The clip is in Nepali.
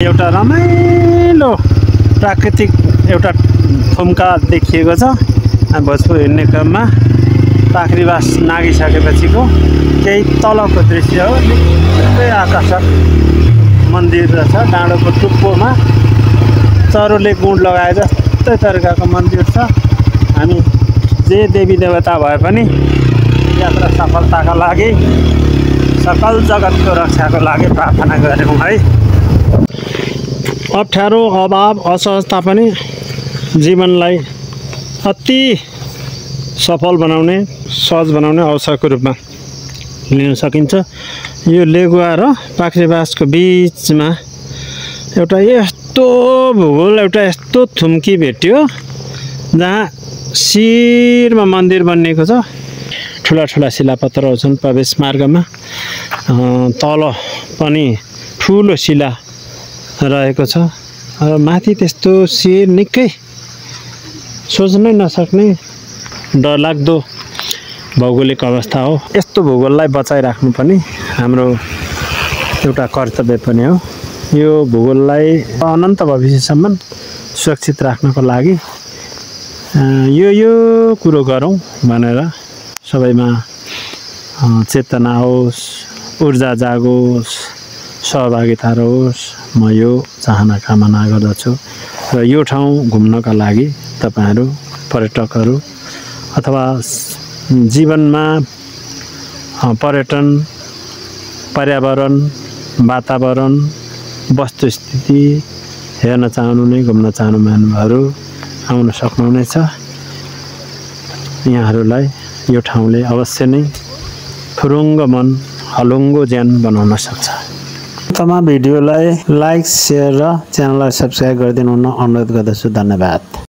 एउटा रमाइलो प्राकृतिक एउटा थुम्का देखिएको छ। भोजपुर हिँड्ने क्रममा पाखरीबास नागिसकेपछिको केही तलको दृश्य हो। निकै आकर्षक मन्दिर रहेछ। डाँडोको टुप्पोमा चरोले गुँड लगाए जस्तै तरिकाको मन्दिर छ। हामी जे देवी देवता भए पनि यात्रा सफलताका लागि सकल जगतको रक्षाको लागि प्रार्थना गरौँ है। अप्ठ्यारो अभाव असहजता पनि जीवनलाई अति सफल बनाउने सहज बनाउने अवसरको रूपमा लिन सकिन्छ। यो लेगुवा र पाखरीबासको बिचमा एउटा यस्तो भूगोल एउटा यस्तो थुम्की भेट्यो जहाँ शिरमा मन्दिर बनिएको छ। ठुला ठुला शिलापत्रहरू छन् प्रवेश मार्गमा। तल पनि ठुलो शिला रहेको छ। माथि त्यस्तो शिर निकै सोच्नै नसक्ने डरलाग्दो भौगोलिक अवस्था हो। यस्तो भूगोललाई बचाइराख्नु पनि हाम्रो एउटा कर्तव्य पनि हो। यो भूगोललाई अनन्त भविष्यसम्म सुरक्षित राख्नको लागि यो कुरो गरौँ भनेर सबैमा चेतना होस्, ऊर्जा जागोस्, सहभागिता रहोस्, म यो चाहना कामना गर्दछु। र यो ठाउँ घुम्नका लागि तपाईहरू पर्यटकहरू अथवा जीवनमा पर्यटन, पर्यावरण, वातावरण, वस्तुस्थिति हेर्न चाहनुहुने, घुम्न चाहनुहुनेहरू आउन सक्नुहुनेछ। यहाँहरूलाई यो ठाउँले अवश्य नै फुरुङ्ग मन, हलुङ्गो ज्यान बनाउन सक्छ। तमाम भिडियोलाई लाइक, सेयर र च्यानललाई सब्स्क्राइब गरिदिनु हुन अनुरोध गर्दछु। धन्यवाद।